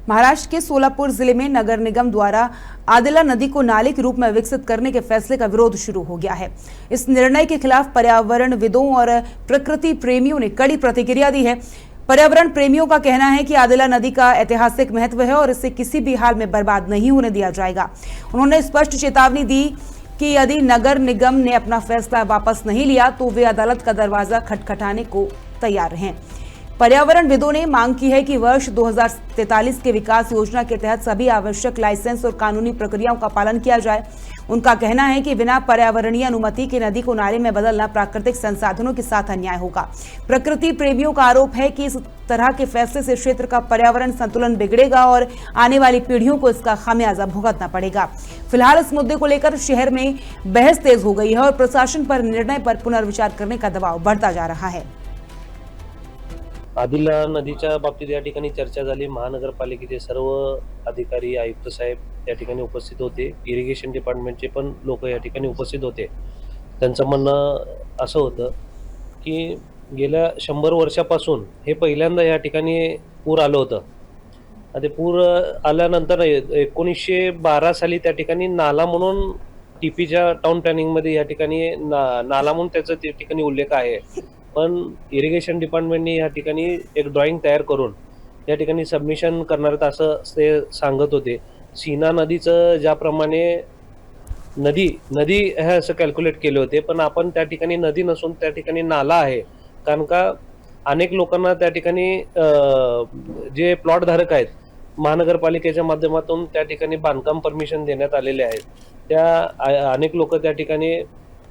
महाराष्ट्र के सोलापुर जिले में नगर निगम द्वारा आदिला नदी को नाले के रूप में विकसित करने के फैसले का विरोध शुरू हो गया है। इस निर्णय के खिलाफ पर्यावरणविदों और प्रकृति प्रेमियों ने कड़ी प्रतिक्रिया दी है। पर्यावरण प्रेमियों का कहना है कि आदिला नदी का ऐतिहासिक महत्व है और इसे किसी भी हाल में बर्बाद नहीं होने दिया जाएगा। उन्होंने स्पष्ट चेतावनी दी कि यदि नगर निगम ने अपना फैसला वापस नहीं लिया तो वे अदालत का दरवाजा खटखटाने को तैयार हैं। पर्यावरणविदों ने मांग की है कि वर्ष 2043 के विकास योजना के तहत सभी आवश्यक लाइसेंस और कानूनी प्रक्रियाओं का पालन किया जाए। उनका कहना है कि बिना पर्यावरणीय अनुमति के नदी को नाले में बदलना प्राकृतिक संसाधनों के साथ अन्याय होगा। प्रकृति प्रेमियों का आरोप है कि इस तरह के फैसले से क्षेत्र का पर्यावरण संतुलन बिगड़ेगा और आने वाली पीढ़ियों को इसका खामियाजा भुगतना पड़ेगा। फिलहाल इस मुद्दे को लेकर शहर में बहस तेज हो गई है और प्रशासन पर निर्णय पर पुनर्विचार करने का दबाव बढ़ता जा रहा है। आदिला नदीच्या बाबतीत या ठिकाणी चर्चा झाली। महानगरपालिकेचे सर्व अधिकारी, आयुक्त साहेब या ठिकाणी उपस्थित होते। इरिगेशन डिपार्टमेंटचे पण लोक या ठिकाणी उपस्थित होते। त्यांचं म्हणणं असं होतं की गेल्या 100 वर्षापासून हे पहिल्यांदा या ठिकाणी पूर आलं होतं। ते पूर आल्यानंतर 1912 साली त्या ठिकाणी नाला म्हणून टीपीच्या टाउन प्लॅनिंगमध्ये या ठिकाणी नाला म्हणून त्याचा त्या ठिकाणी उल्लेख आहे। पण इरिगेशन डिपार्टमेंटने या ठिकाणी एक ड्रॉइंग तयार करून या ठिकाणी सबमिशन करणार असं ते सांगत होते। सीना नदीचं ज्याप्रमाणे नदी हे असं कॅल्क्युलेट केले होते, पण आपण त्या ठिकाणी नदी नसून त्या ठिकाणी नाला आहे। कारण का अनेक लोकांना त्या ठिकाणी जे प्लॉट धारक आहेत महानगरपालिकेच्या माध्यमातून त्या ठिकाणी बांधकाम परमिशन देण्यात आलेले आहेत। त्या अनेक लोक त्या ठिकाणी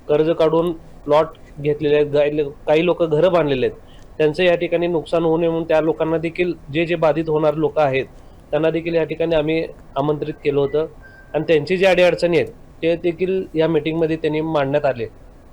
कर्ज काढून प्लॉट घेतलेले आहेत, काही लोक घरं बांधलेले आहेत। त्यांचं या ठिकाणी नुकसान होऊ नये म्हणून त्या लोकांना देखील जे बाधित होणार लोक आहेत त्यांना देखील या ठिकाणी आम्ही आमंत्रित केलं होतं आणि त्यांची जी अडीअडचणी आहेत ते देखील या मीटिंगमध्ये त्यांनी मांडण्यात आले।